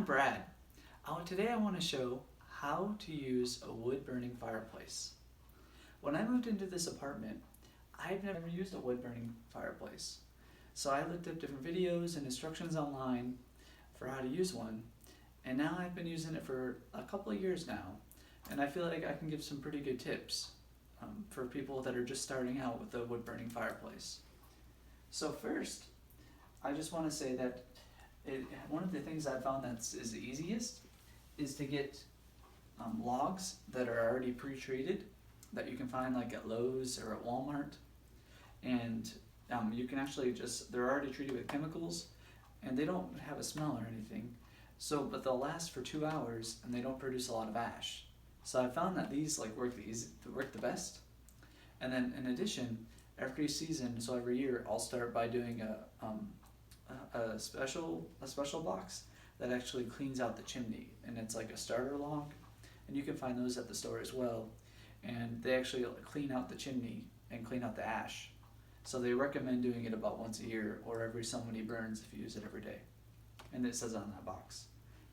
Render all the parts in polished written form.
I'm Brad. Today I want to show how to use a wood burning fireplace. When I moved into this apartment, I've never used a wood burning fireplace. So I looked up different videos and instructions online for how to use one, and now I've been using it for a couple of years now, and I feel like I can give some pretty good tips for people that are just starting out with a wood burning fireplace. So first, I just want to say that one of the things I found is the easiest is to get logs that are already pre-treated that you can find like at Lowe's or at Walmart, and you can actually they're already treated with chemicals and they don't have a smell or anything, but they'll last for 2 hours and they don't produce a lot of ash. So I found that these work the best. And then in addition, every season, so every year, I'll start by doing a special box that actually cleans out the chimney, and it's like a starter log, and you can find those at the store as well. And they actually clean out the chimney and clean out the ash. So they recommend doing it about once a year or every so many burns if you use it every day. And it says on that box.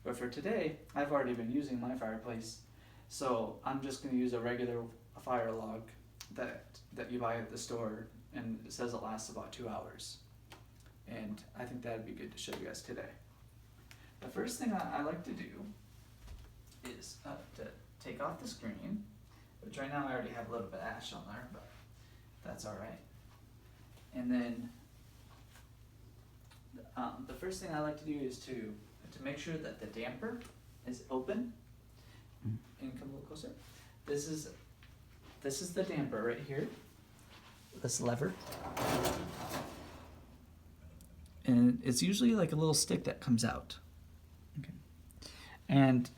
But for today, I've already been using my fireplace, so I'm just going to use a regular fire log that you buy at the store, and it says it lasts about 2 hours. And I think that'd be good to show you guys today. The first thing I like to do is to take off the screen, which right now I already have a little bit of ash on there, but that's alright. And then the first thing I like to do is to make sure that the damper is open. And come a little closer. This is the damper right here. This lever. And it's usually like a little stick that comes out. Okay. And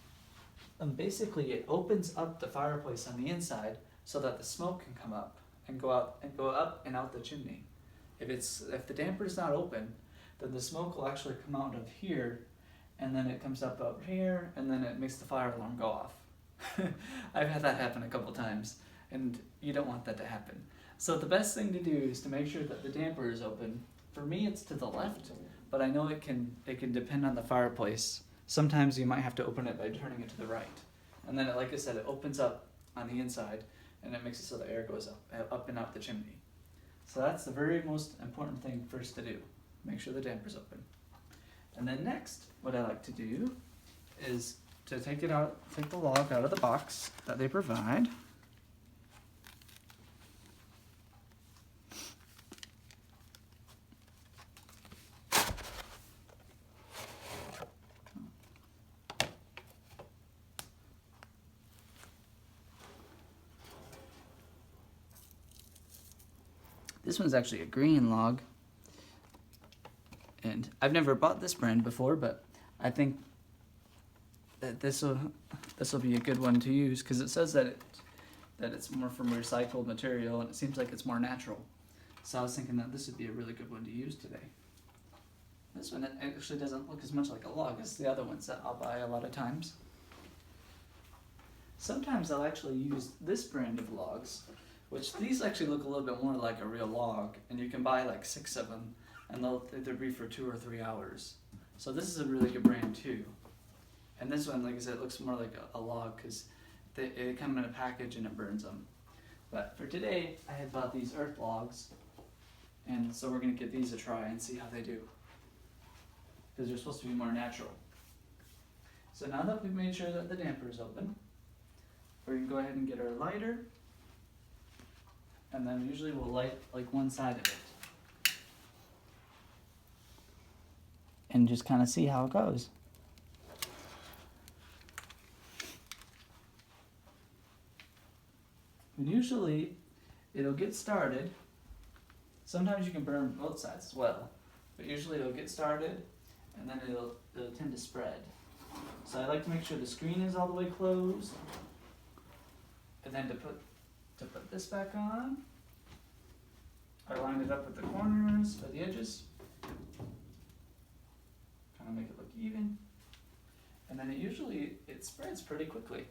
basically it opens up the fireplace on the inside so that the smoke can come up and go up and out the chimney. If the damper is not open, then the smoke will actually come out of here, and then it comes up here, and then it makes the fire alarm go off. I've had that happen a couple times, and you don't want that to happen. So the best thing to do is to make sure that the damper is open. For me, it's to the left, but I know it can depend on the fireplace. Sometimes you might have to open it by turning it to the right. And then, like I said, it opens up on the inside, and it makes it so the air goes up and out the chimney. So that's the very most important thing first to do. Make sure the damper's open. And then next, what I like to do is to take the log out of the box that they provide. This one's actually a green log, and I've never bought this brand before, but I think that this will be a good one to use because it says that it's more from recycled material, and it seems like it's more natural. So I was thinking that this would be a really good one to use today. This one actually doesn't look as much like a log as the other ones that I'll buy a lot of times. Sometimes I'll actually use this brand of logs, which these actually look a little bit more like a real log, and you can buy like 6 of them, and they'll be for 2 or 3 hours. So this is a really good brand too. And this one, like I said, it looks more like a log because they come in a package and it burns them. But for today, I had bought these earth logs, and so we're going to give these a try and see how they do, because they're supposed to be more natural. So now that we've made sure that the damper is open, we're going to go ahead and get our lighter, and then usually we'll light like one side of it and just kind of see how it goes. And usually it'll get started. Sometimes you can burn both sides as well, but usually it'll get started and then it'll tend to spread. So I like to make sure the screen is all the way closed, and then to put this back on, I line it up with the corners or the edges, kind of make it look even, and then it spreads pretty quickly.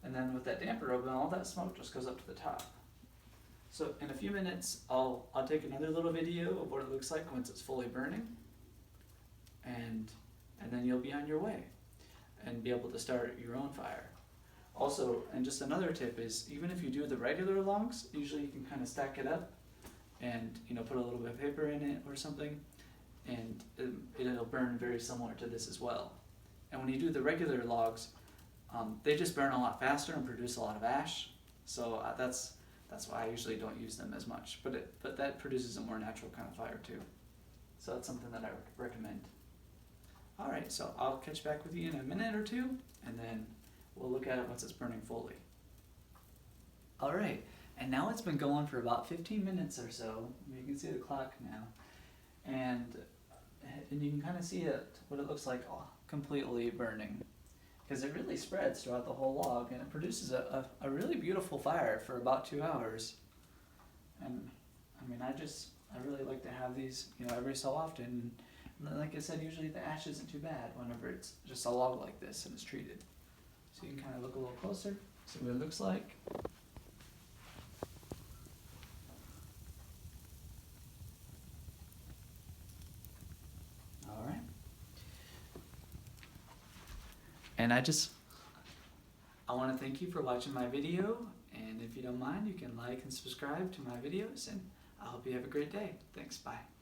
And then with that damper open, all that smoke just goes up to the top. So in a few minutes, I'll take another little video of what it looks like once it's fully burning, and and then you'll be on your way and be able to start your own fire. Also, and just another tip is, even if you do the regular logs, usually you can kind of stack it up and put a little bit of paper in it or something, and it'll burn very similar to this as well. And when you do the regular logs, they just burn a lot faster and produce a lot of ash, so that's why I usually don't use them as much, but that produces a more natural kind of fire too. So that's something that I would recommend. Alright, so I'll catch back with you in a minute or two, and then we'll look at it once it's burning fully. Alright, and now it's been going for about 15 minutes or so. You can see the clock now. And you can kind of see what it looks like completely burning. Because it really spreads throughout the whole log, and it produces a really beautiful fire for about 2 hours. And I mean, I really like to have these, every so often. And like I said, usually the ash isn't too bad whenever it's just a log like this and it's treated. So you can kind of look a little closer, see what it looks like. All right. And I want to thank you for watching my video, and if you don't mind, you can like and subscribe to my videos, and I hope you have a great day. Thanks, bye.